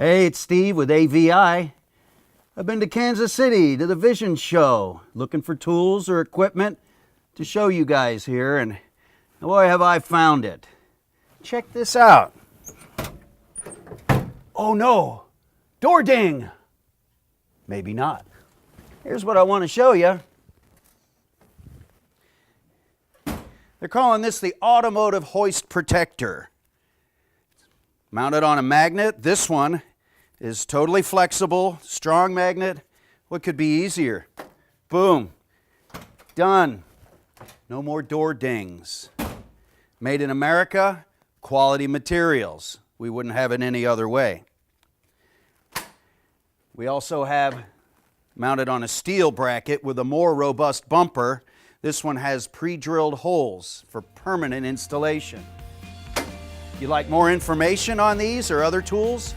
Hey, it's Steve with AVI. I've been to Kansas City to the Vision Show, looking for tools or equipment to show you guys here, and boy, have I found it. Check this out. Oh no, door ding. Maybe not. Here's what I want to show you. They're calling this the automotive hoist protector. Mounted on a magnet. This one is totally flexible, strong magnet. What could be easier? Boom. Done. No more door dings. Made in America, quality materials. We wouldn't have it any other way. We also have mounted on a steel bracket with a more robust bumper. This one has pre-drilled holes for permanent installation. If you'd like more information on these or other tools,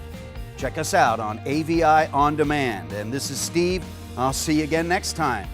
check us out on AVI On Demand. And this is Steve. I'll see you again next time.